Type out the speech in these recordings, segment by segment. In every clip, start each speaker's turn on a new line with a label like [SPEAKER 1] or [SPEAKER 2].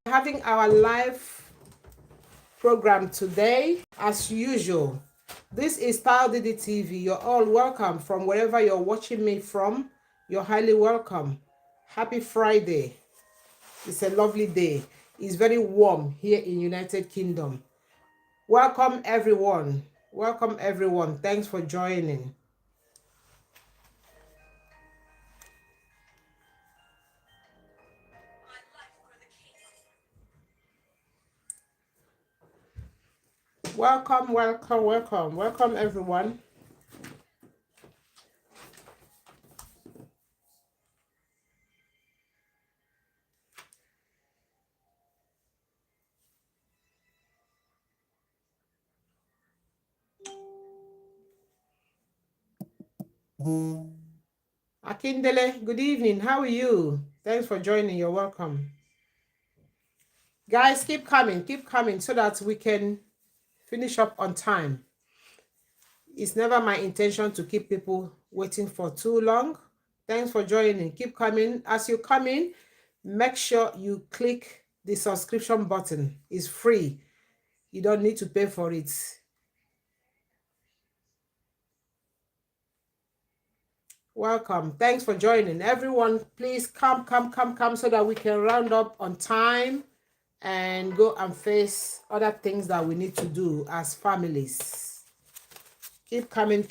[SPEAKER 1] Having our live program today, as usual. This is Style Didi TV. You're all welcome from wherever you're watching me from. You're highly welcome. Happy Friday. It's a lovely day. It's very warm here in United Kingdom. Welcome everyone. Welcome everyone. Thanks for joining. Welcome everyone. Akindele, good evening. How are you? Thanks for joining. You're welcome. Guys, keep coming so that we can finish up on time. It's never my intention to keep people waiting for too long. Thanks for joining. Keep coming. As you come in, make sure you click the subscription button. It's free. You don't need to pay for it. Welcome. Thanks for joining. Everyone, please come so that we can round up on time and go and face other things that we need to do as families. Keep coming.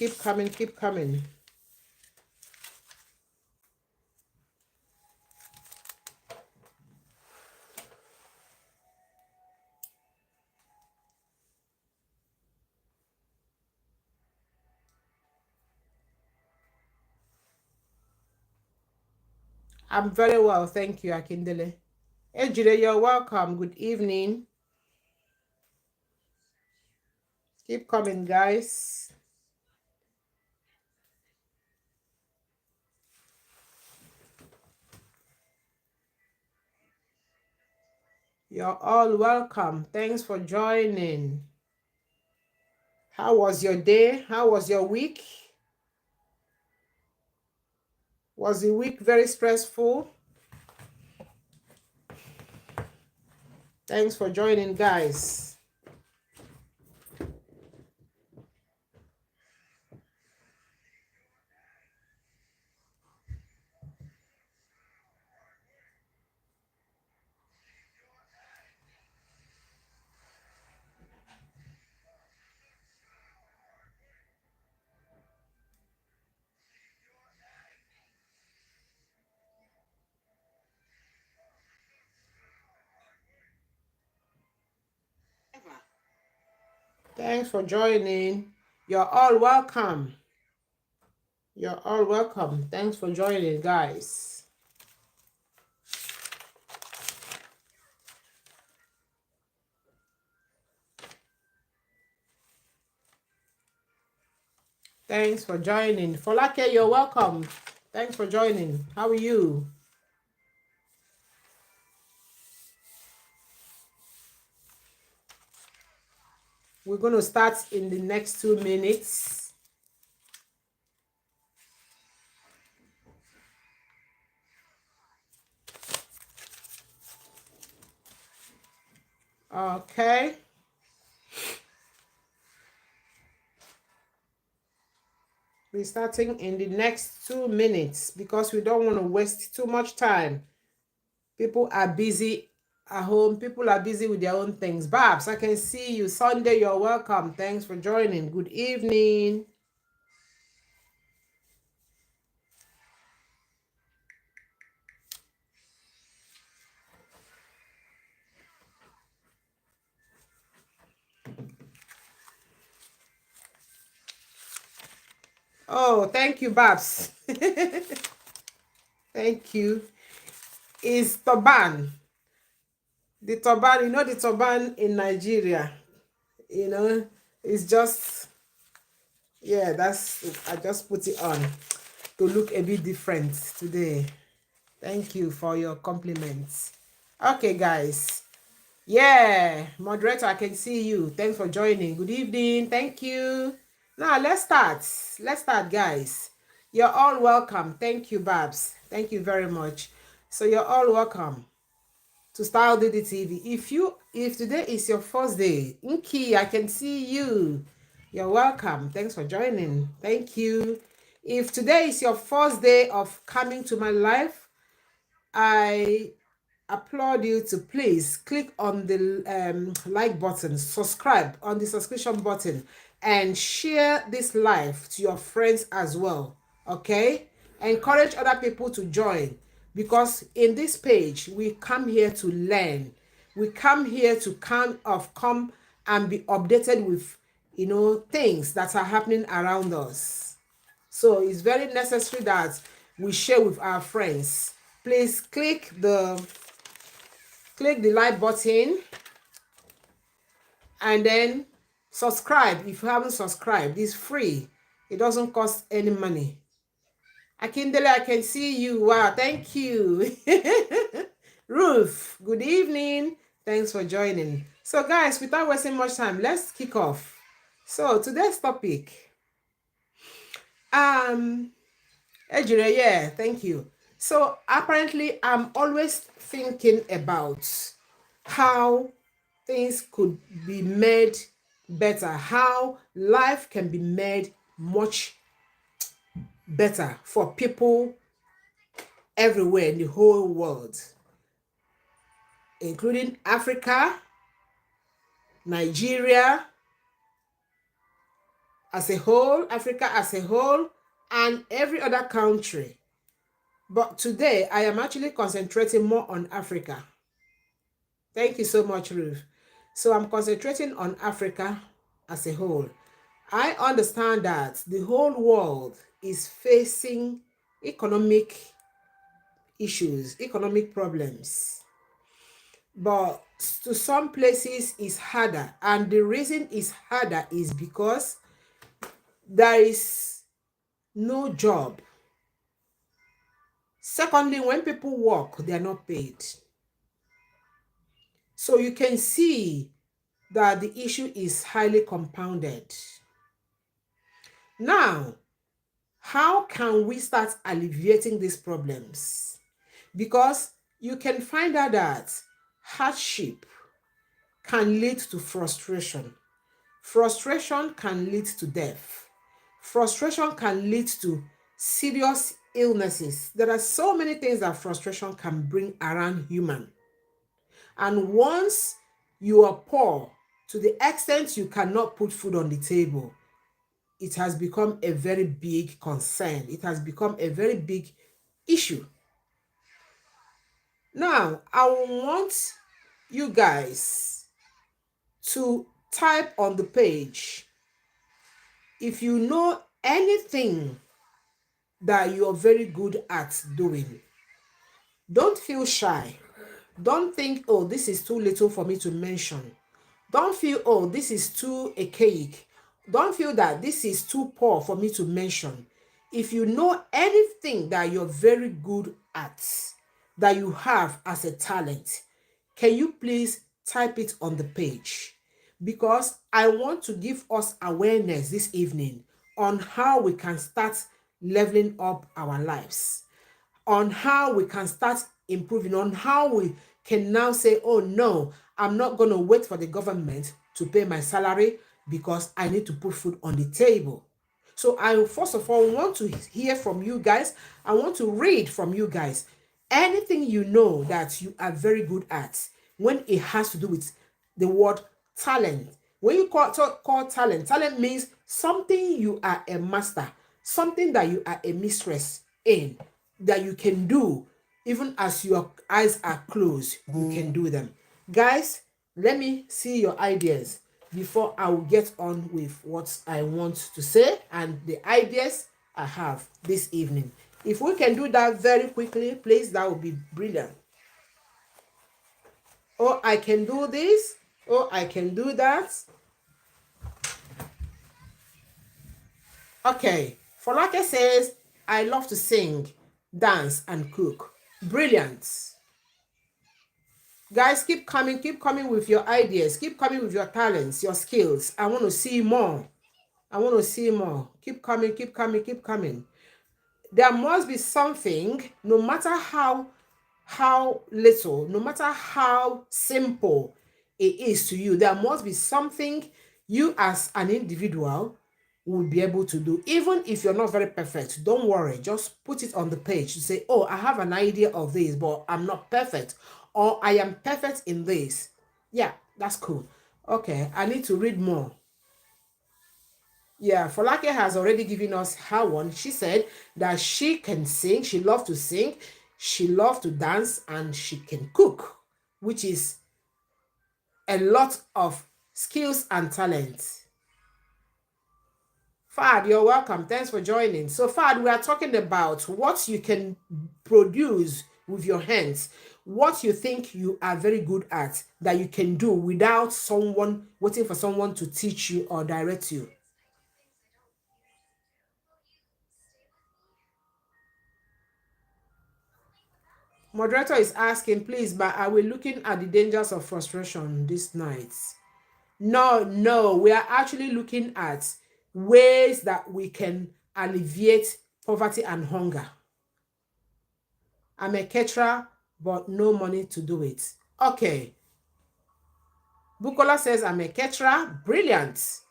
[SPEAKER 1] I'm very well, thank you, Akindele. Ejire, you're welcome. Good evening. Keep coming, guys. You're all welcome. Thanks for joining. How was your day? How was your week? Was the week very stressful? Thanks for joining, guys. Thanks for joining. You're all welcome. You're all welcome. Thanks for joining, guys. Thanks for joining. Folake, you're welcome. Thanks for joining. How are you? We're going to start in the next 2 minutes. Okay. We're starting in the next 2 minutes because we don't want to waste too much time. People are busy at home. People are busy with their own things. Babs, I can see you. Sunday, you're welcome. Thanks for joining. Good evening. Oh, thank you, Babs. Thank you. It's turban. The turban, you know the turban in Nigeria. You know, it's just, yeah, I just put it on to look a bit different today. Thank you for your compliments. Okay, guys. Yeah, moderator, I can see you. Thanks for joining. Good evening. Thank you. Now, let's start. Let's start, guys. You're all welcome. Thank you, Babs. Thank you very much. So you're all welcome. to Style Didi TV. If today is your first day, Nki, I can see you. You're welcome. Thanks for joining. Thank you. If today is your first day of coming to my life, I applaud you to please click on the like button, subscribe on the subscription button, and share this live to your friends as well. Okay, encourage other people to join, because in this page we come here to learn. We come here to come and be updated with things that are happening around us. So it's very necessary that we share with our friends. Please click the like button and then subscribe. If you haven't subscribed, it's free. It doesn't cost any money. Akindele, I can see you. Wow, thank you. Ruth, good evening. Thanks for joining. So guys, without wasting much time, let's kick off. So today's topic, Ejire, yeah, thank you. So apparently I'm always thinking about how things could be made better, how life can be made much better for people everywhere in the whole world, including Africa, Nigeria as a whole, Africa as a whole, and every other country. But today I am actually concentrating more on Africa. Thank you so much, Ruth. So I'm concentrating on Africa as a whole. I understand that the whole world is facing economic issues, economic problems. But to some places it's harder. And the reason it's harder is because there is no job. Secondly, when people work, they are not paid. So you can see that the issue is highly compounded. Now, how can we start alleviating these problems? Because you can find out that hardship can lead to frustration. Frustration can lead to death. Frustration can lead to serious illnesses. There are so many things that frustration can bring around human. And once you are poor to the extent you cannot put food on the table, it has become a very big concern. It has become a very big issue. Now, I want you guys to type on the page if you know anything that you're very good at doing. Don't feel shy. Don't think, oh, this is too little for me to mention. Don't feel, oh, this is too archaic. Don't feel that this is too poor for me to mention. If you know anything that you're very good at, that you have as a talent, can you please type it on the page? Because I want to give us awareness this evening on how we can start leveling up our lives, on how we can start improving, on how we can now say, oh no, I'm not going to wait for the government to pay my salary because I need to put food on the table. So I first of all want to hear from you guys. I want to read from you guys. Anything you know that you are very good at when it has to do with the word talent. When you call talent, talent means something you are a master, something that you are a mistress in, that you can do even as your eyes are closed, you can do them. Guys, let me see your ideas before I will get on with what I want to say and the ideas I have this evening. If we can do that very quickly, please, that would be brilliant. Oh, I can do this. Oh, I can do that. Okay. Folake says, I love to sing, dance, and cook. Brilliant. Guys, keep coming with your ideas. Keep coming with your talents, your skills. I want to see more. I want to see more. Keep coming, keep coming, keep coming. There must be something, no matter how how little, no matter how simple it is to you, there must be something you as an individual will be able to do. Even if you're not very perfect, don't worry. Just put it on the page to say, oh, I have an idea of this, but I'm not perfect. Or I am perfect in this. Yeah, that's cool. Okay, I need to read more. Yeah, Folake has already given us her one. She said that she can sing, she loves to sing, she loves to dance, and she can cook, which is a lot of skills and talents. Fad, you're welcome. Thanks for joining. So, Fad, we are talking about what you can produce with your hands, what you think you are very good at that you can do without someone waiting for someone to teach you or direct you. Moderator is asking, please, but are we looking at the dangers of frustration this night? No, no, we are actually looking at ways that we can alleviate poverty and hunger. I'm a caterer, but no money to do it. Okay. Bukola says, I'm a caterer. Brilliant.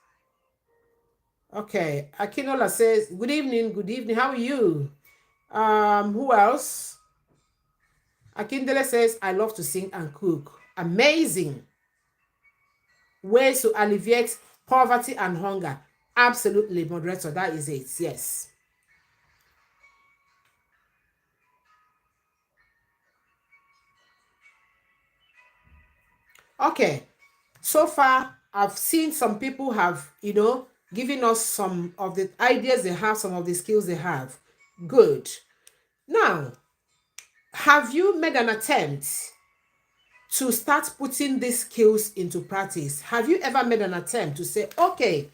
[SPEAKER 1] Okay. Akinola says, good evening, good evening. How are you? Who else? Akindele says, I love to sing and cook. Amazing. Ways to alleviate poverty and hunger. Absolutely, moderator. That is it. Yes. Okay. So far, I've seen some people have, given us some of the ideas they have, some of the skills they have. Good. Now, have you made an attempt to start putting these skills into practice? Have you ever made an attempt to say, okay,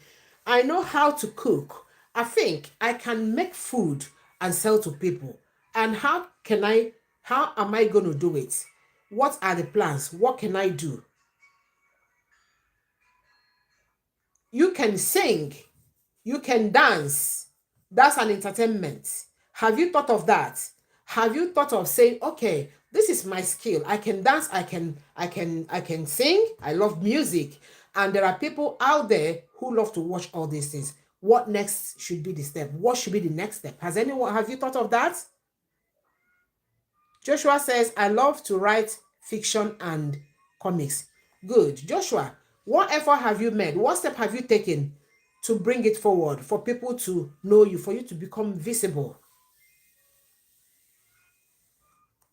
[SPEAKER 1] I know how to cook. I think I can make food and sell to people. And how am I going to do it? What are the plans? What can I do? You can sing, you can dance. That's an entertainment. Have you thought of that? Have you thought of saying, okay, this is my skill. I can dance, I can sing. I love music. And there are people out there who love to watch all these things. What next should be the step? What should be the next step? Have you thought of that? Joshua says, I love to write fiction and comics. Good. Joshua, what effort have you made? What step have you taken to bring it forward for people to know you, for you to become visible?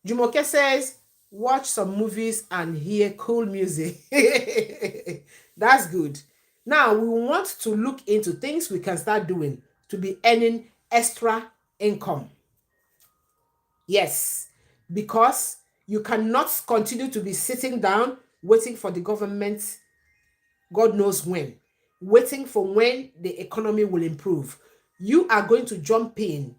[SPEAKER 1] Jumoke says, watch some movies and hear cool music. That's good. Now, we want to look into things we can start doing to be earning extra income. Yes, because you cannot continue to be sitting down waiting for the government, God knows when, waiting for when the economy will improve. You are going to jump in.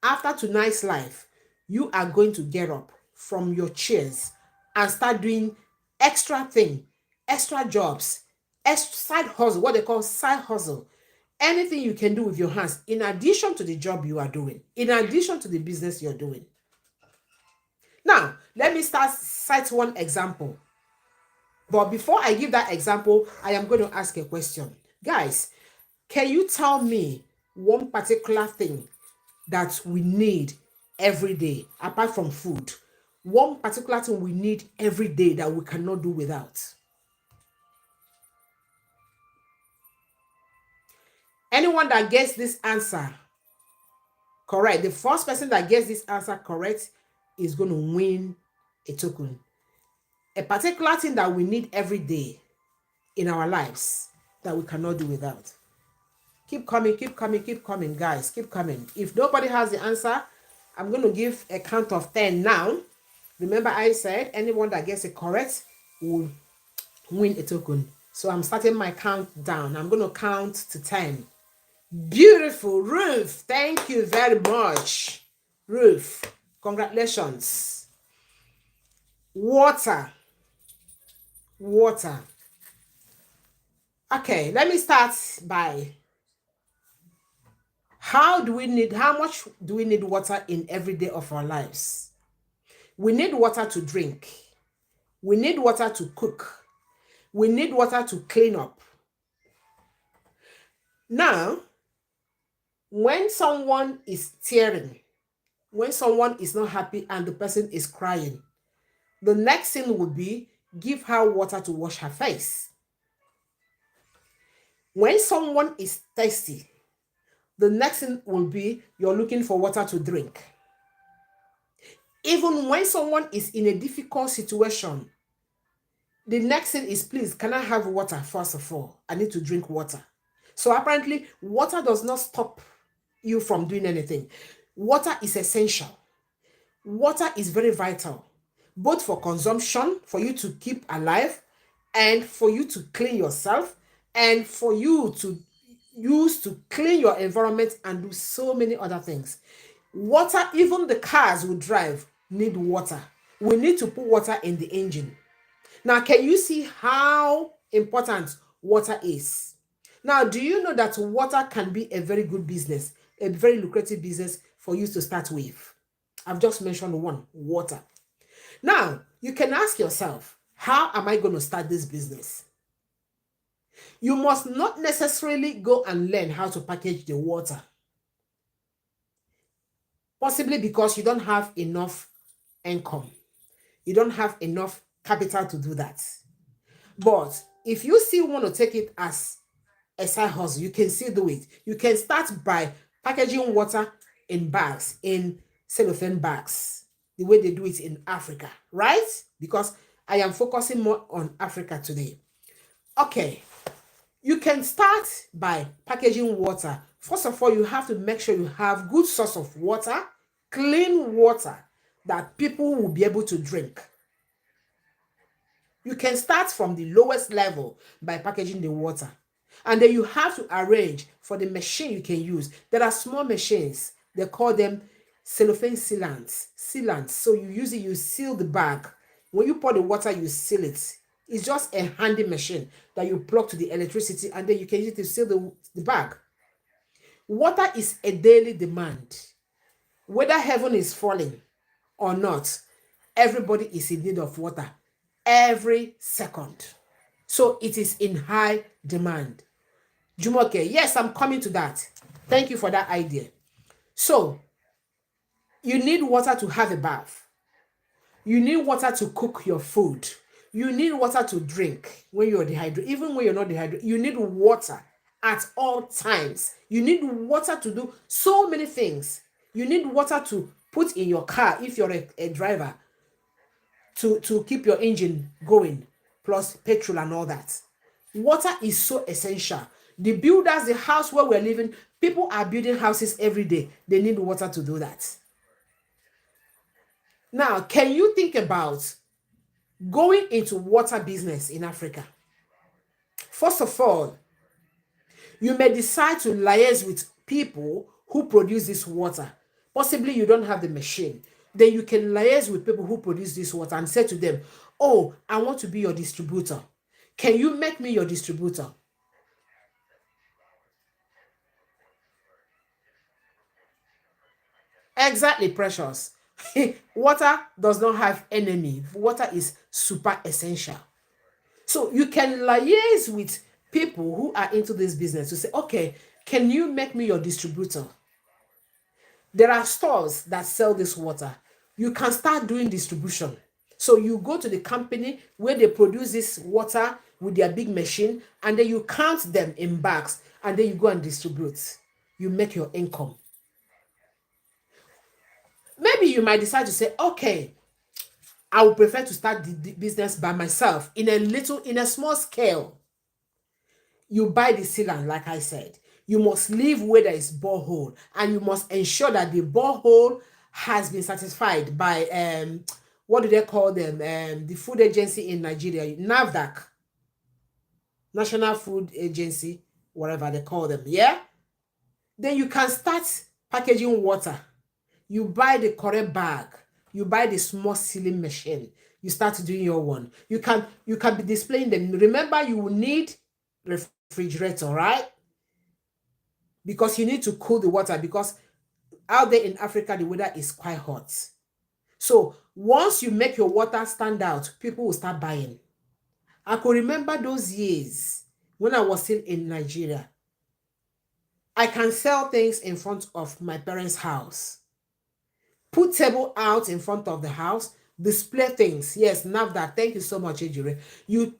[SPEAKER 1] After tonight's life, you are going to get up from your chairs and start doing extra thing, extra jobs, extra side hustle, what they call side hustle. Anything you can do with your hands in addition to the job you are doing, in addition to the business you're doing. Now, let me cite one example. But before I give that example, I am going to ask a question. Guys, can you tell me one particular thing that we need every day, apart from food? One particular thing we need every day that we cannot do without? Anyone that gets this answer correct, the first person that gets this answer correct is going to win a token. A particular thing that we need every day in our lives that we cannot do without. Keep coming, keep coming, keep coming, guys. Keep coming. If nobody has the answer, I'm going to give a count of 10 now. Remember, I said anyone that gets it correct will win a token. So I'm starting my countdown. I'm going to count to 10. Beautiful. Ruth, thank you very much. Ruth, congratulations. Water. Water. Okay, let me start by how much do we need water in every day of our lives? We need water to drink. We need water to cook. We need water to clean up. Now, when someone is tearing, when someone is not happy and the person is crying, the next thing would be give her water to wash her face. When someone is thirsty, the next thing will be you're looking for water to drink. Even when someone is in a difficult situation, the next thing is, please, can I have water first of all? I need to drink water. So apparently, water does not stop you from doing anything. Water is essential. Water is very vital, both for consumption, for you to keep alive, and for you to clean yourself, and for you to use to clean your environment and do so many other things. Water, even the cars we drive need water. We need to put water in the engine. Now, can you see how important water is? Now, do you know that water can be a very good business, a very lucrative business for you to start with? I've just mentioned one, water. Now, you can ask yourself, how am I going to start this business? You must not necessarily go and learn how to package the water. Possibly because you don't have enough income. You don't have enough capital to do that. But if you still want to take it as a side hustle, you can still do it. You can start by packaging water in bags, in cellophane bags, the way they do it in Africa, right? Because I am focusing more on Africa today. Okay, you can start by packaging water. First of all, you have to make sure you have good source of water, clean water that people will be able to drink. You can start from the lowest level by packaging the water. And then you have to arrange for the machine you can use. There are small machines. They call them cellophane sealants. Sealants. So you use it, you seal the bag. When you pour the water, you seal it. It's just a handy machine that you plug to the electricity and then you can use it to seal the bag. Water is a daily demand. Whether heaven is falling or not, everybody is in need of water every second. So it is in high demand. Jumoke, yes, I'm coming to that. Thank you for that idea. So you need water to have a bath. You need water to cook your food. You need water to drink when you're dehydrated. Even when you're not dehydrated, you need water at all times. You need water to do so many things. You need water to put in your car if you're a driver to keep your engine going, plus petrol and all that. Water is so essential. The builders, the house where we're living, people are building houses every day. They need water to do that. Now, can you think about going into water business in Africa? First of all, you may decide to liaise with people who produce this water. Possibly you don't have the machine. Then you can liaise with people who produce this water and say to them, oh, I want to be your distributor. Can you make me your distributor? Exactly, precious. Water does not have enemy. Water is super essential. So you can liaise with people who are into this business to say, okay, can you make me your distributor? There are stores that sell this water. You can start doing distribution. So you go to the company where they produce this water with their big machine, and then you count them in bags, and then you go and distribute. You make your income. Maybe you might decide to say, okay, I would prefer to start the business by myself in a small scale. You buy the sealant, like I said. You must live where there is borehole, and you must ensure that the borehole has been certified by what do they call them? The food agency in Nigeria, NAFDAC, National Food Agency, whatever they call them. Yeah. Then you can start packaging water. You buy the correct bag. You buy the small sealing machine. You start doing your one. You can be displaying them. Remember, you will need refrigerator, right? Because you need to cool the water, because out there in Africa, the weather is quite hot. So Once you make your water stand out, people will start buying. I could remember those years when I was still in Nigeria. I can sell things in front of my parents' house. Put table out in front of the house, display things. Yes, NAFDAC, thank you so much, Ejire. You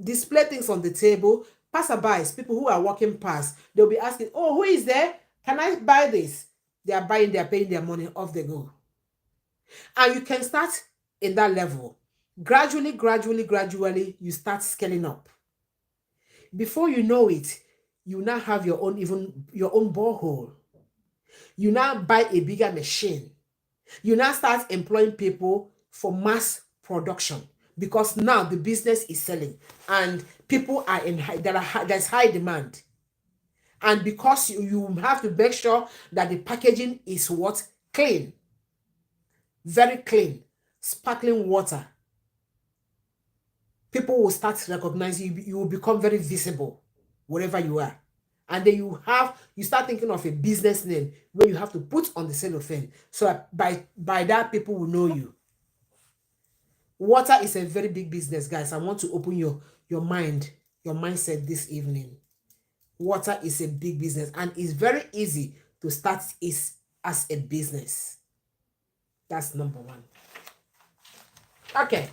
[SPEAKER 1] display things on the table. Passerbys, people who are walking past, they'll be asking, oh, who is there? Can I buy this? They are buying, they are paying their money, off they go. And you can start in that level. Gradually, you start scaling up. Before you know it, you now have your own borehole. You now buy a bigger machine. You now start employing people for mass production because now the business is selling and people are in there's high demand. And because you have to make sure that the packaging is what? Clean. Very clean. Sparkling water. People will start recognizing you. You will become very visible wherever you are. And then you start thinking of a business name where you have to put on the cellophane. So that by that, people will know you. Water is a very big business, guys. I want to open your mindset this evening. Water is a big business and it's very easy to start as a business. That's number one. Okay.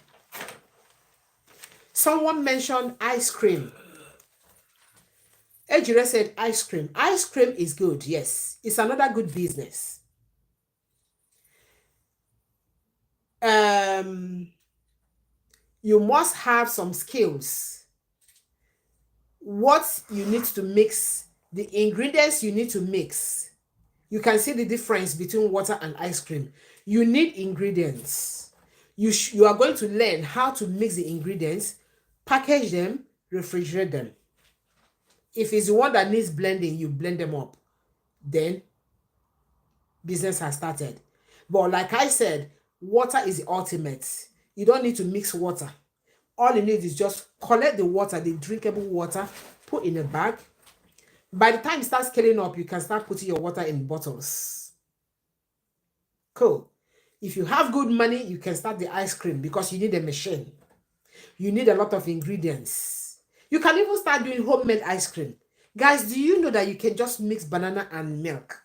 [SPEAKER 1] Someone mentioned ice cream. Ejire said ice cream. Ice cream is good, yes. It's another good business. You must have some skills. What you need to mix, the ingredients you need to mix. You can see the difference between water and ice cream. You need ingredients. You are going to learn how to mix the ingredients, package them, refrigerate them. If it's the one that needs blending, you blend them up. Then business has started. But like I said, water is the ultimate. You don't need to mix water. All you need is just collect the water, the drinkable water, put in a bag. By the time it starts scaling up, you can start putting your water in bottles. Cool. If you have good money, you can start the ice cream because you need a machine. You need a lot of ingredients. You can even start doing homemade ice cream. Guys, do you know that you can just mix banana and milk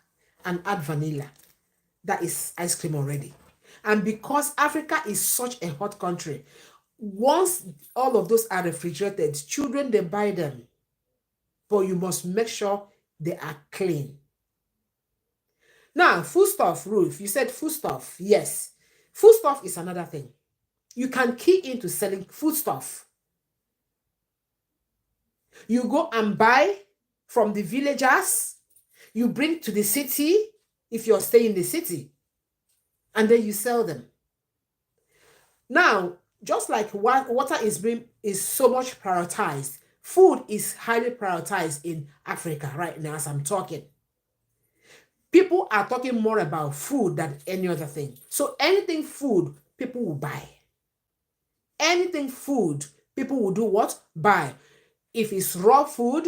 [SPEAKER 1] and add vanilla? That is ice cream already. And because Africa is such a hot country, once all of those are refrigerated, children, they buy them. But you must make sure they are clean. Now, foodstuff, Ruth, you said foodstuff. Yes. Foodstuff is another thing. You can key into selling foodstuff. You go and buy from the villagers. You bring to the city if you're staying in the city. And then you sell them. Now, just like water is so much prioritized, food is highly prioritized in Africa right now as I'm talking. People are talking more about food than any other thing. So anything food, people will buy. Anything food, people will do what? Buy. If it's raw food,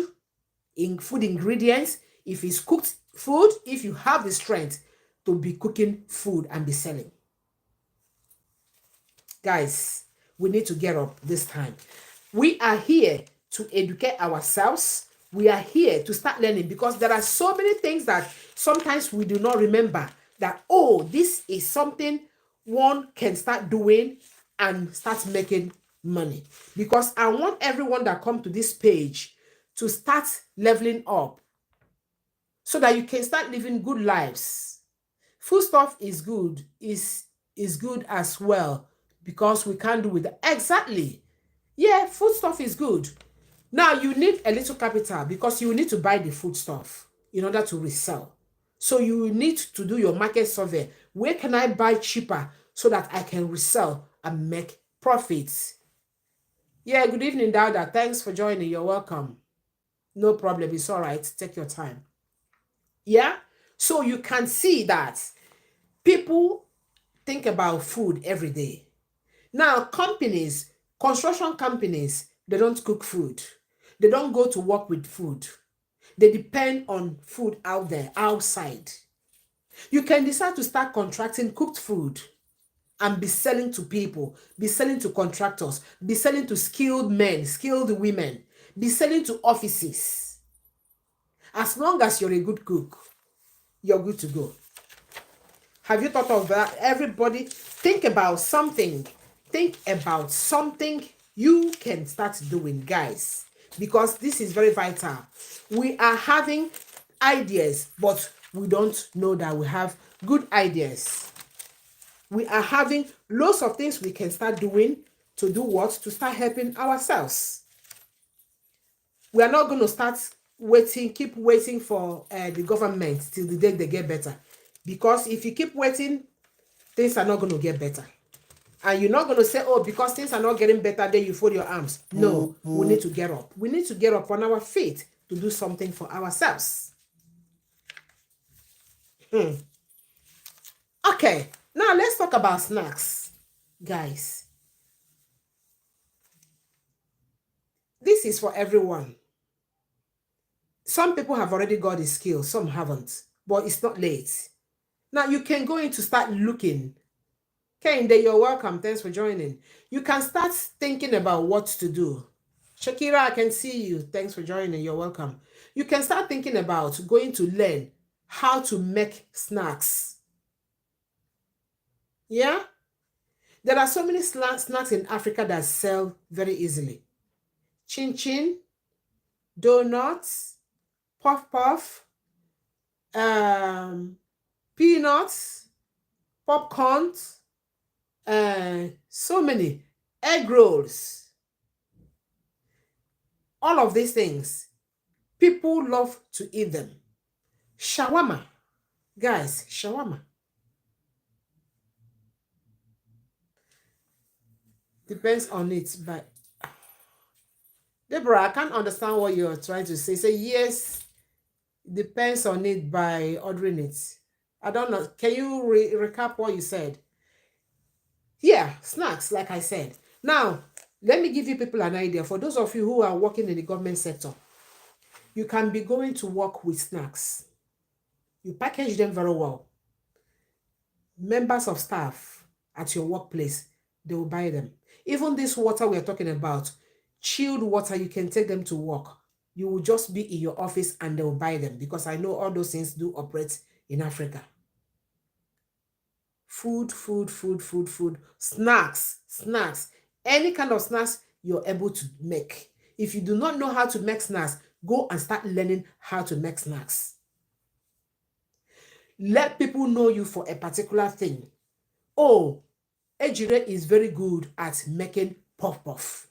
[SPEAKER 1] food ingredients, if it's cooked food, if you have the strength to be cooking food and be selling. Guys, we need to get up this time. We are here to educate ourselves. We are here to start learning because there are so many things that sometimes we do not remember that, oh, this is something one can start doing and start making money. Because I want everyone that come to this page to start leveling up so that you can start living good lives. Food stuff is good, is good as well because we can't do with it. Exactly. Yeah, food stuff is good. Now, you need a little capital because you need to buy the food stuff in order to resell. So you need to do your market survey. Where can I buy cheaper so that I can resell and make profits? Yeah, good evening, Dada. Thanks for joining. You're welcome. No problem. It's all right. Take your time. Yeah? So you can see that people think about food every day. Now, construction companies, they don't cook food. They don't go to work with food. They depend on food out there, outside. You can decide to start contracting cooked food and be selling to people, be selling to contractors, be selling to skilled men, skilled women, be selling to offices. As long as you're a good cook, you're good to go. Have you thought of that? Everybody, think about something. Think about something you can start doing, guys, because this is very vital. We are having ideas, but we don't know that we have good ideas. We are having lots of things we can start doing to do what? To start helping ourselves. We are not going to start waiting, keep waiting for the government till the day they get better. Because if you keep waiting, things are not going to get better. And you're not going to say, oh, because things are not getting better, then you fold your arms. No, we need to get up. We need to get up on our feet to do something for ourselves. Okay, now let's talk about snacks, guys. This is for everyone. Some people have already got the skill, some haven't, but it's not late. Now you can go in to start looking. Kende, you're welcome. Thanks for joining. You can start thinking about what to do. Shakira, I can see you. Thanks for joining. You're welcome. You can start thinking about going to learn how to make snacks. Yeah? There are so many snacks in Africa that sell very easily. Chin chin, donuts, puff puff, peanuts, popcorn, so many egg rolls. All of these things, people love to eat them. Shawarma, guys, shawarma. Depends on it, but Deborah, I can't understand what you're trying to say. Say yes, depends on it by ordering it. I don't know. Can you recap what you said? Yeah, snacks, like I said. Now, let me give you people an idea. For those of you who are working in the government sector, you can be going to work with snacks. You package them very well. Members of staff at your workplace, they will buy them. Even this water we're talking about, chilled water, you can take them to work. You will just be in your office and they will buy them, because I know all those things do operate in Africa. Food, snacks, any kind of snacks you're able to make. If you do not know how to make snacks, go and start learning how to make snacks. Let people know you for a particular thing. Oh, Ejire is very good at making puff puff.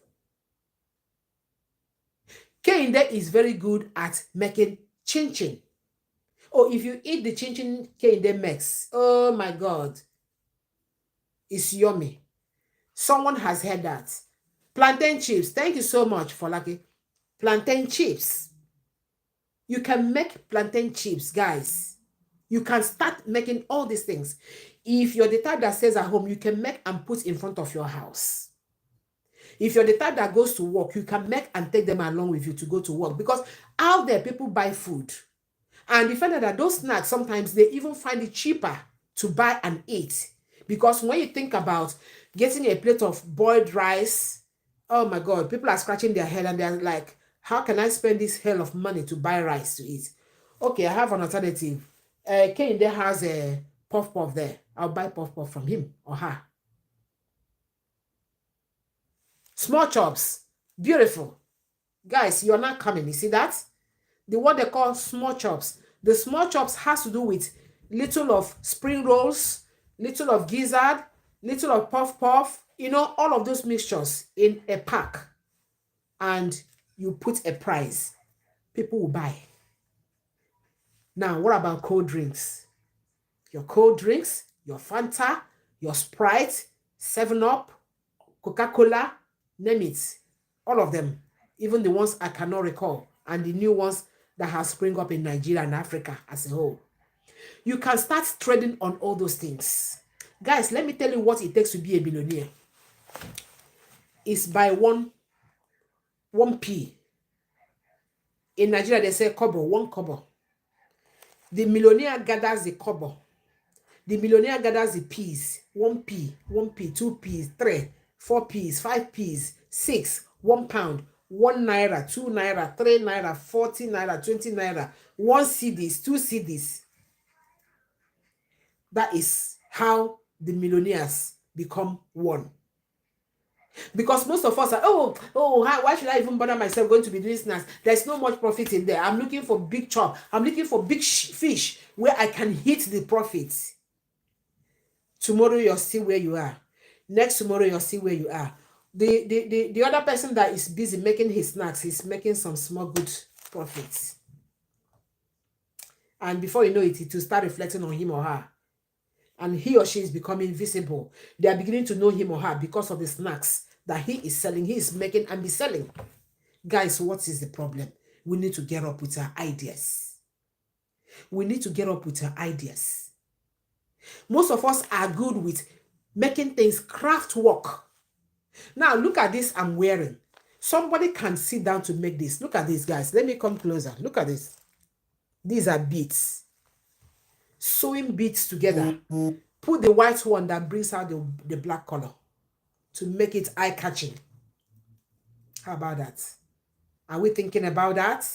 [SPEAKER 1] Kehinde is very good at making chin chin. Oh, if you eat the chin chin Kehinde makes, oh my God, it's yummy. Someone has heard that. Plantain chips. Thank you so much for lucky. Plantain chips. You can make plantain chips, guys. You can start making all these things. If you're the type that stays at home, you can make and put in front of your house. If you're the type that goes to work, you can make and take them along with you to go to work, because out there people buy food. And you find out that those snacks, sometimes they even find it cheaper to buy and eat. Because when you think about getting a plate of boiled rice, oh my God, people are scratching their head and they're like, how can I spend this hell of money to buy rice to eat? Okay, I have an alternative. Kehinde has a puff puff there. I'll buy puff puff from him or her. Small chops, beautiful. Guys, you're not coming. You see that? The what they call small chops. The small chops has to do with little of spring rolls, little of gizzard, little of puff puff, all of those mixtures in a pack. And you put a price. People will buy. Now, what about cold drinks? Your cold drinks, your Fanta, your Sprite, 7-Up, Coca-Cola, name it. All of them. Even the ones I cannot recall. And the new ones that have sprung up in Nigeria and Africa as a whole. You can start trading on all those things. Guys, let me tell you what it takes to be a billionaire. It's by one P. In Nigeria, they say kobo, one kobo. The millionaire gathers the kobo. The millionaire gathers the peas. 1p, 1p, 2p's, 3, 4p's, 5p's, 6, £1, 1 naira, 2 naira, 3 naira, 40 naira, 20 naira, 1 cedis, 2 cedis. That is how the millionaires become one. Because most of us are, why should I even bother myself going to be doing snacks? There's no much profit in there. I'm looking for big chop. I'm looking for big fish where I can hit the profits. Tomorrow you're still where you are. Next tomorrow you're still where you are. The other person that is busy making his snacks is making some small good profits. And before you know it, it will start reflecting on him or her. And he or she is becoming visible. They are beginning to know him or her because of the snacks that he is selling, he is making and be selling. Guys, what is the problem? We need to get up with our ideas. We need to get up with our ideas. Most of us are good with making things craft work. Now, look at this I'm wearing. Somebody can sit down to make this. Look at this, guys. Let me come closer. Look at this. These are beads. Sewing beads together. Put the white one that brings out the black color to make it eye-catching. How about that? Are we thinking about that?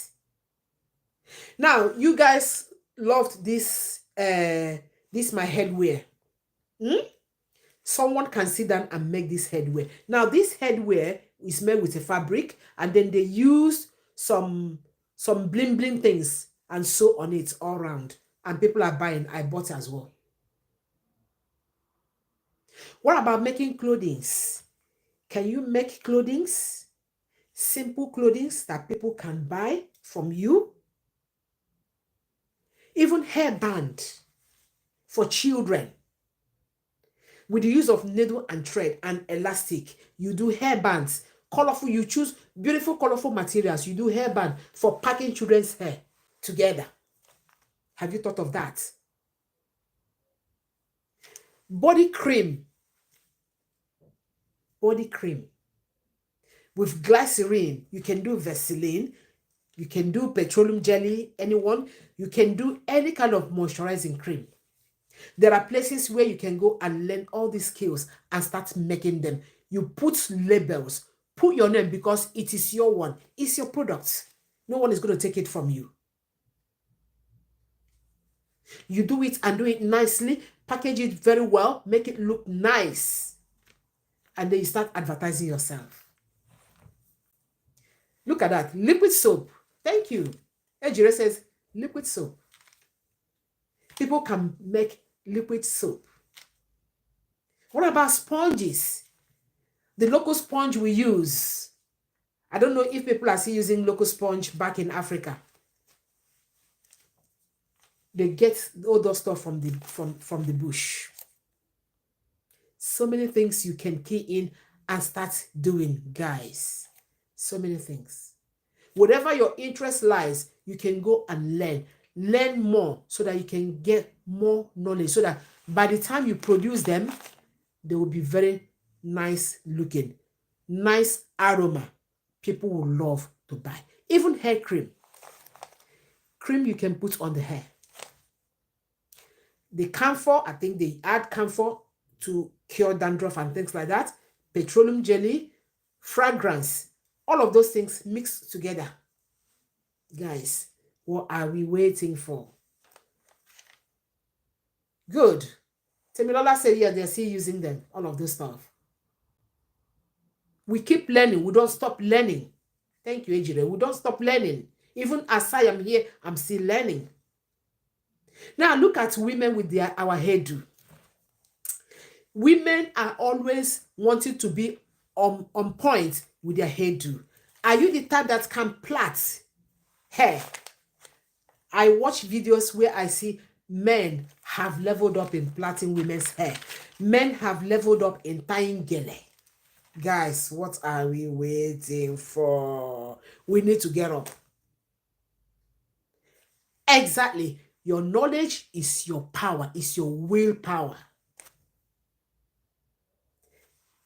[SPEAKER 1] Now, you guys loved this my headwear. Someone can sit down and make this headwear. Now, this headwear is made with a fabric, and then they use some bling bling things and sew on it all around. And people are buying. I bought as well. What about making clothing? Can you make clothing? Simple clothing that people can buy from you? Even hairband for children. With the use of needle and thread and elastic, you do hairbands. Colorful, you choose beautiful, colorful materials. You do hairband for packing children's hair together. Have you thought of that? Body cream. Body cream. With glycerin, you can do Vaseline. You can do petroleum jelly, anyone. You can do any kind of moisturizing cream. There are places where you can go and learn all these skills and start making them. You put labels, put your name because it is your one. It's your product. No one is going to take it from you. You do it and do it nicely, package it very well, make it look nice. And then you start advertising yourself. Look at that. Liquid soap. Thank you. Ejire says liquid soap. People can make liquid soap. What about sponges? The local sponge we use. I don't know if people are still using local sponge back in Africa. They get all those stuff from the bush. So many things you can key in and start doing, guys. So many things. Whatever your interest lies, you can go and learn. Learn more so that you can get more knowledge. So that by the time you produce them, they will be very nice looking. Nice aroma. People will love to buy. Even hair cream. Cream you can put on the hair. The camphor, I think they add camphor to cure dandruff and things like that. Petroleum jelly, fragrance, all of those things mixed together. Guys, what are we waiting for? Good. Temilola said, yeah, they're still using them, all of this stuff. We keep learning. We don't stop learning. Thank you, Ejire. We don't stop learning. Even as I am here, I'm still learning. Now, look at women with our hairdo. Women are always wanting to be on point with their hairdo. Are you the type that can plait hair? I watch videos where I see men have leveled up in plaiting women's hair. Men have leveled up in tying gele. Guys, what are we waiting for? We need to get up. Exactly. Your knowledge is your power, is your willpower.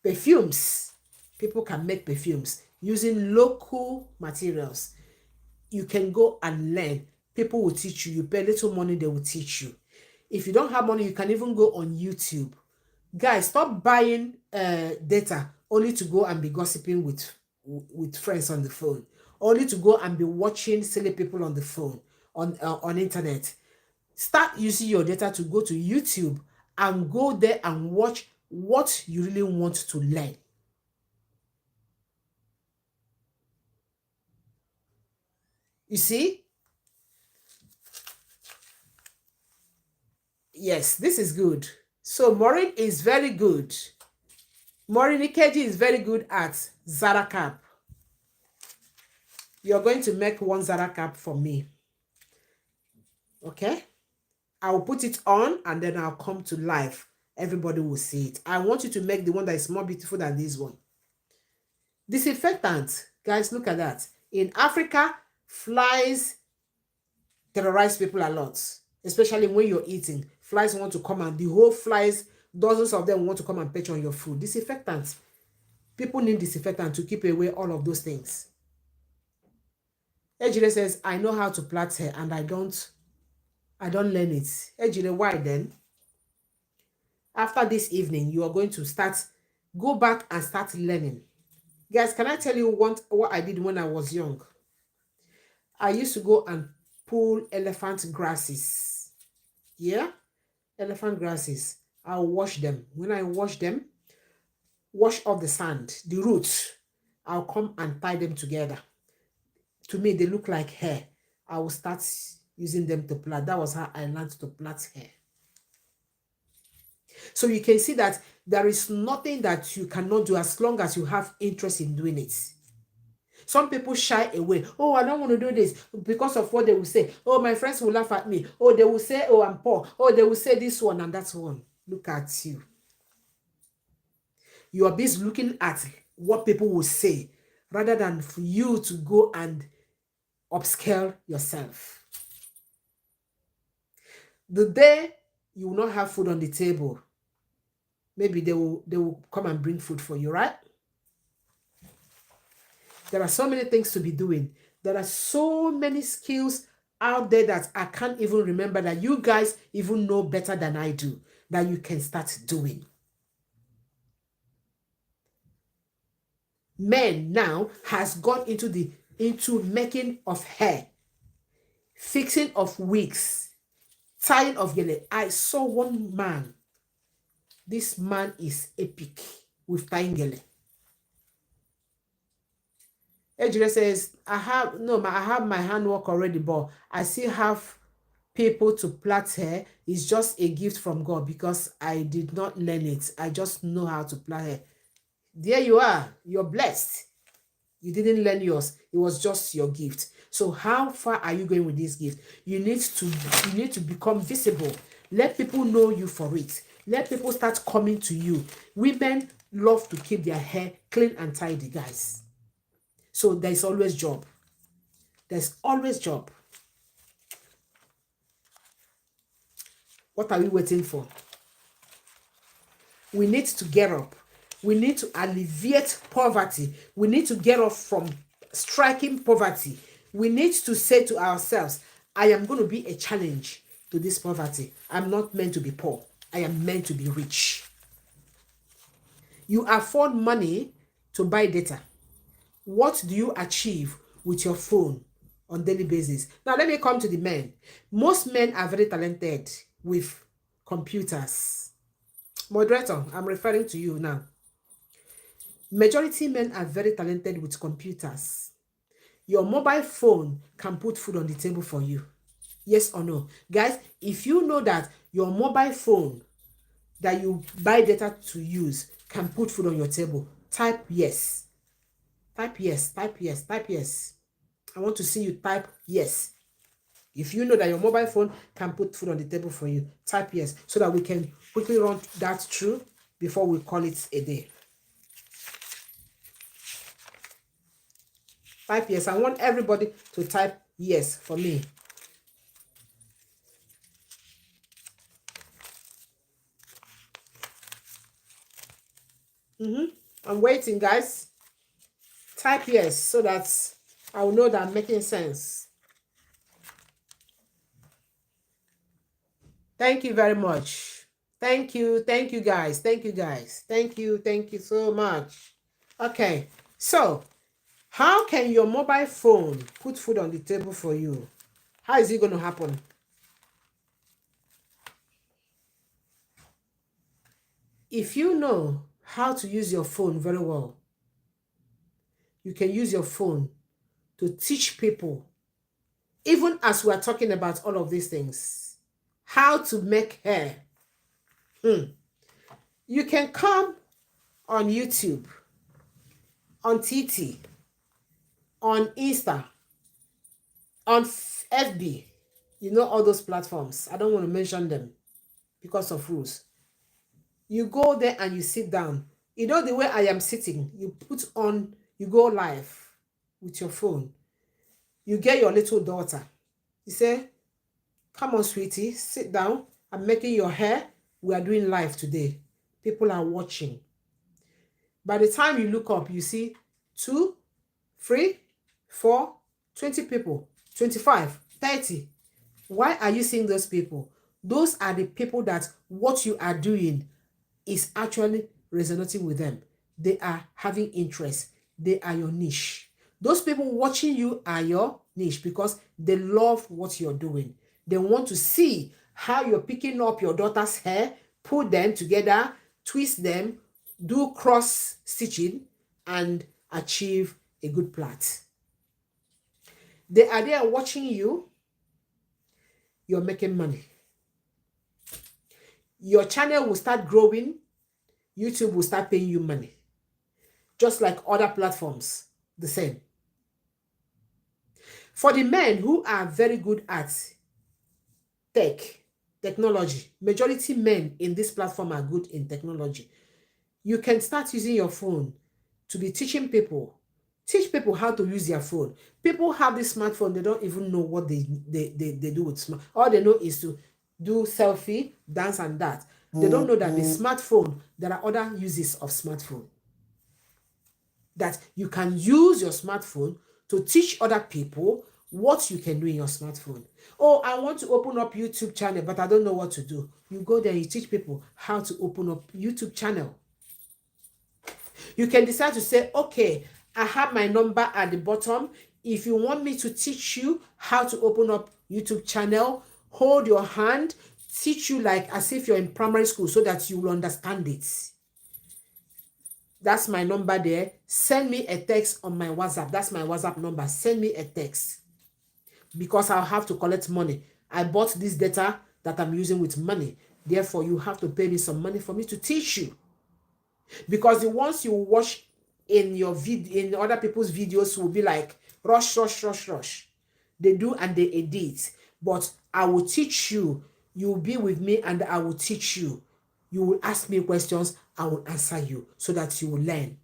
[SPEAKER 1] Perfumes. People can make perfumes using local materials. You can go and learn. People will teach you. You pay little money, they will teach you. If you don't have money, you can even go on YouTube. Guys, stop buying data only to go and be gossiping with friends on the phone, only to go and be watching silly people on the phone, on internet. Start using your data to go to YouTube and go there and watch what you really want to learn. You see? Yes, this is good. So Maureen is very good. Maureen Ikeji is very good at Zara cap. You're going to make one Zara cap for me. Okay? I'll put it on and then I'll come to life. Everybody will see it. I want you to make the one that is more beautiful than this one. Disinfectant. Guys, look at that. In Africa, flies terrorize people a lot, especially when you're eating. Flies want to come and the whole flies, dozens of them want to come and perch on your food. Disinfectant. People need disinfectant to keep away all of those things. Ejire says, I know how to plait hair and I don't learn it. Ejire, why then? After this evening, you are going to go back and start learning. Guys, can I tell you what I did when I was young? I used to go and pull elephant grasses. Yeah? Elephant grasses. I'll wash them. When I wash them, wash off the sand, the roots. I'll come and tie them together. To me, they look like hair. I will start using them to plait. That was how I learned to plait hair. So you can see that there is nothing that you cannot do as long as you have interest in doing it. Some people shy away. Oh, I don't want to do this because of what they will say. Oh, my friends will laugh at me. Oh, they will say, oh, I'm poor. Oh, they will say this one and that one. Look at you. You are busy looking at what people will say rather than for you to go and upscale yourself. The day you will not have food on the table, maybe they will come and bring food for you, right? There are so many things to be doing. There are so many skills out there that I can't even remember that you guys even know better than I do that you can start doing. Men now has gone into making of hair, fixing of wigs, tying of yele. I saw one man. This man is epic with tying yele. Ejire says, I have my handwork already, but I still have people to plait hair. It's just a gift from God because I did not learn it. I just know how to plait hair. There you are. You're blessed. You didn't learn yours. It was just your gift. So how far are you going with this gift? You need to become visible. Let people know you for it. Let people start coming to you. Women love to keep their hair clean and tidy, guys. So there's always job. There's always job. What are we waiting for? We need to get up. We need to alleviate poverty. We need to get off from striking poverty. We need to say to ourselves, I am going to be a challenge to this poverty. I'm not meant to be poor. I am meant to be rich. You afford money to buy data. What do you achieve with your phone on a daily basis? Now, let me come to the men. Most men are very talented with computers. Moderator, I'm referring to you now. Majority men are very talented with computers. Your mobile phone can put food on the table for you. Yes or no? Guys, if you know that your mobile phone that you buy data to use can put food on your table, type yes. Type yes, type yes, type yes. I want to see you type yes. If you know that your mobile phone can put food on the table for you, type yes so that we can quickly run that through before we call it a day. Type yes. I want everybody to type yes for me. I'm waiting, guys. Type yes so that I will know that I'm making sense. Thank you very much. Thank you. Thank you, guys. Thank you, guys. Thank you. Thank you so much. Okay. So, how can your mobile phone put food on the table for you? How is it going to happen? If you know how to use your phone very well, you can use your phone to teach people, even as we are talking about all of these things, how to make hair. You can come on YouTube, on TT, on Insta, on FB, all those platforms. I don't want to mention them because of rules. You go there and you sit down. The way I am sitting, you go live with your phone. You get your little daughter. You say, come on, sweetie, sit down. I'm making your hair. We are doing live today. People are watching. By the time you look up, you see 2, 3, 4, 20 people, 25, 30. Why are you seeing those people? Those are the people that what you are doing is actually resonating with them. They are having interest. They are your niche. Those people watching you are your niche because they love what you're doing. They want to see how you're picking up your daughter's hair, put them together, twist them, do cross stitching, and achieve a good plait. They are there watching you. You're making money. Your channel will start growing. YouTube will start paying you money. Just like other platforms, the same. For the men who are very good at technology, majority men in this platform are good in technology. You can start using your phone to be teaching people. Teach people how to use their phone. People have this smartphone, they don't even know what they do with smart. All they know is to do selfie, dance and that. They don't know that the smartphone, there are other uses of smartphone. That you can use your smartphone to teach other people what you can do in your smartphone. Oh, I want to open up YouTube channel, but I don't know what to do. You go there, you teach people how to open up YouTube channel. You can decide to say, okay, I have my number at the bottom. If you want me to teach you how to open up YouTube channel, hold your hand, teach you like as if you're in primary school so that you will understand it. That's my number there. Send me a text on my WhatsApp. That's my WhatsApp number. Send me a text because I'll have to collect money. I bought this data that I'm using with money. Therefore, you have to pay me some money for me to teach you. Because the ones you watch in your in other people's videos will be like rush, rush, rush, rush. They do and they edit. But I will teach you. You will be with me and I will teach you. You will ask me questions. I will answer you so that you will learn.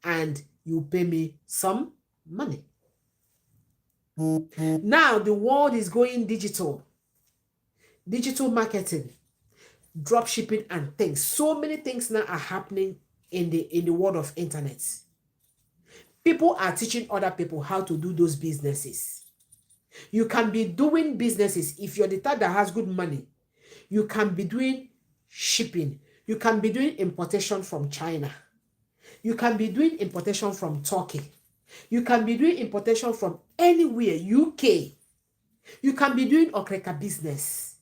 [SPEAKER 1] And you pay me some money. Now the world is going digital. Digital marketing, drop shipping and things. So many things now are happening in the world of internet. People are teaching other people how to do those businesses. You can be doing businesses if you're the type that has good money. You can be doing shipping. You can be doing importation from China. You can be doing importation from Turkey. You can be doing importation from anywhere, UK. You can be doing okreka business.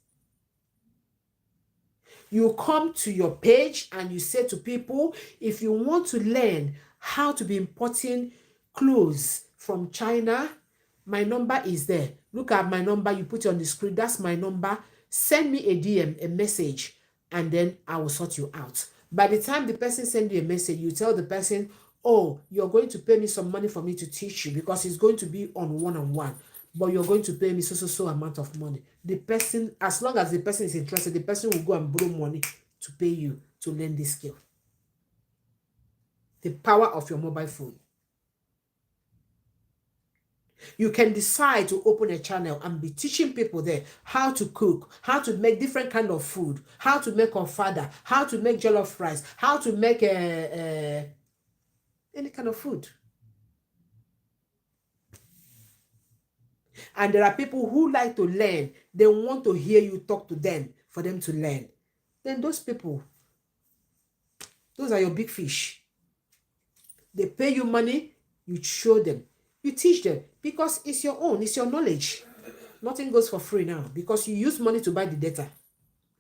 [SPEAKER 1] You come to your page and you say to people, if you want to learn how to be importing clothes from China, my number is there. Look at my number. You put it on the screen. That's my number. Send me a DM, a message, and then I will sort you out. By the time the person sends you a message, you tell the person, oh, you're going to pay me some money for me to teach you because it's going to be on one-on-one. But you're going to pay me so amount of money. The person, as long as the person is interested, the person will go and borrow money to pay you to learn this skill. The power of your mobile phone. You can decide to open a channel and be teaching people there how to cook, how to make different kind of food, how to make ofada, how to make jollof rice, how to make any kind of food. And there are people who like to learn. They want to hear you talk to them for them to learn. Then those people, those are your big fish. They pay you money, you show them, you teach them, because it's your own, it's your knowledge. Nothing goes for free now because you use money to buy the data,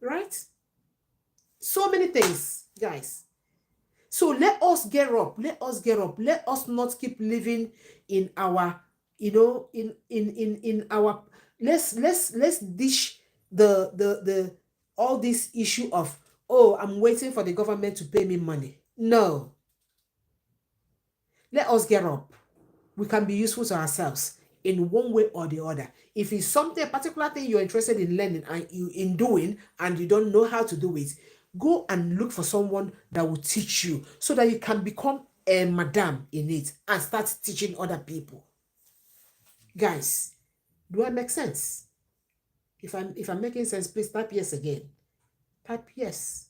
[SPEAKER 1] right? So many things, guys. So let us get up. Let us get up. Let us not keep living in our, in our. Let's dish the all this issue of, oh, I'm waiting for the government to pay me money. No. Let us get up. We can be useful to ourselves in one way or the other. If it's something, a particular thing you're interested in learning and you in doing, and you don't know how to do it, go and look for someone that will teach you so that you can become a madam in it and start teaching other people. Guys, do I make sense? If I'm making sense, please type yes again. Type yes.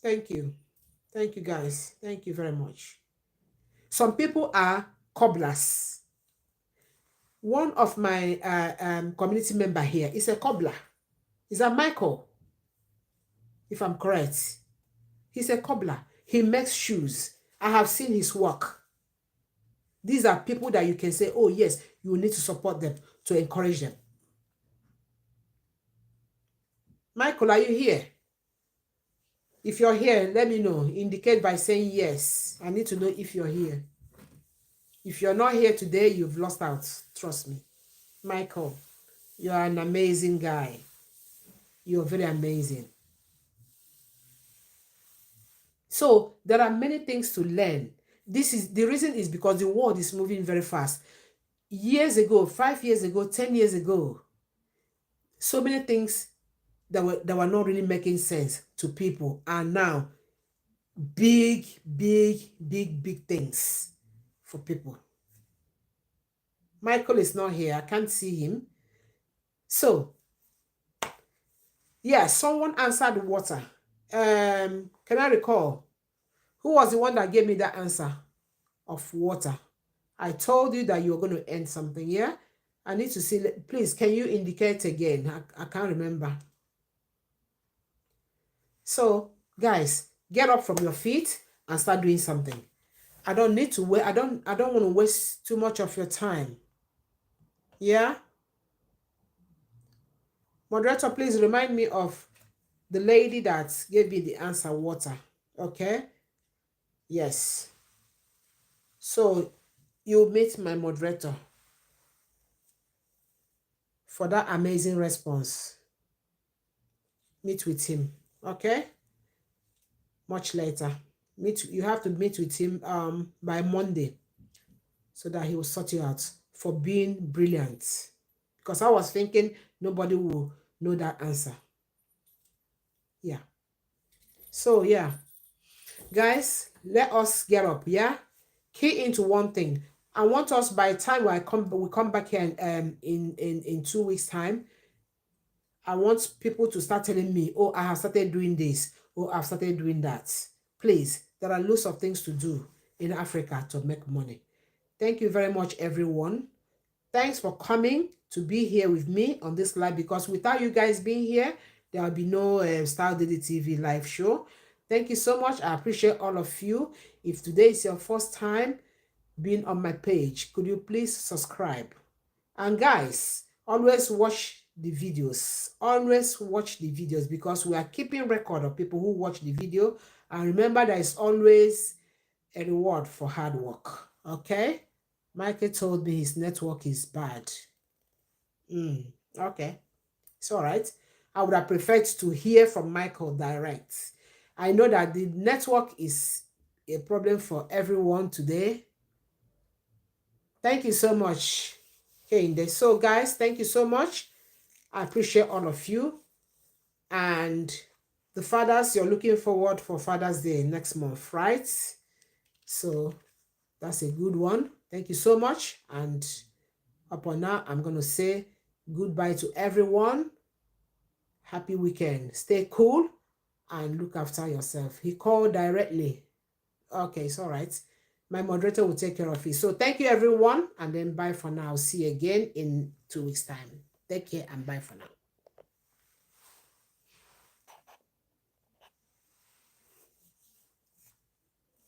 [SPEAKER 1] Thank you. Thank you, guys. Thank you very much. Some people are cobblers. One of my community member here is a cobbler. Is that Michael? If I'm correct. He's a cobbler. He makes shoes. I have seen his work. These are people that you can say, oh yes, you need to support them, to encourage them. Michael, are you here? If you're here, let me know. Indicate by saying yes. I need to know if you're here. If you're not here today, you've lost out. Trust me. Michael, you're an amazing guy. You're very amazing. So there are many things to learn. This is the reason is because the world is moving very fast. Years ago, 5 years ago, 10 years ago, so many things that were not really making sense to people are now big things for people. Michael is not here. I can't see him. So, yeah, someone answered water. Can I recall? Who was the one that gave me that answer of water? I told you that you were going to end something, yeah? I need to see. Please, can you indicate again? I can't remember. So, guys, get up from your feet and start doing something. I don't need to wait. I don't want to waste too much of your time. Yeah? Moderator, please remind me of the lady that gave me the answer, water. Okay? Yes. So, you meet my moderator for that amazing response. Meet with him. Okay? Much later. You have to meet with him by Monday so that he will sort you out for being brilliant. Because I was thinking nobody will know that answer. Yeah. So, yeah. Guys, let us get up, yeah? Key into one thing. I want us, by the time we come back here in 2 weeks' time, I want people to start telling me, oh, I have started doing this, oh, I've started doing that. Please, there are lots of things to do in Africa to make money. Thank you very much, everyone. Thanks for coming to be here with me on this live, because without you guys being here, there will be no Style Daily TV live show. Thank you so much. I appreciate all of you. If today is your first time being on my page, could you please subscribe? And guys, always watch the videos. Always watch the videos, because we are keeping record of people who watch the video. And remember, there is always a reward for hard work. Okay? Michael told me his network is bad. Okay. It's all right. I would have preferred to hear from Michael direct. I know that the network is a problem for everyone today. Thank you so much. Okay, so guys, thank you so much. I appreciate all of you. And the fathers, you're looking forward for Father's Day next month, right? So that's a good one. Thank you so much. And upon now, I'm going to say goodbye to everyone. Happy weekend. Stay cool and look after yourself. He called directly. Okay, it's all right. My moderator will take care of it. So thank you, everyone, and then bye for now. See you again in 2 weeks' time. Take care and bye for now.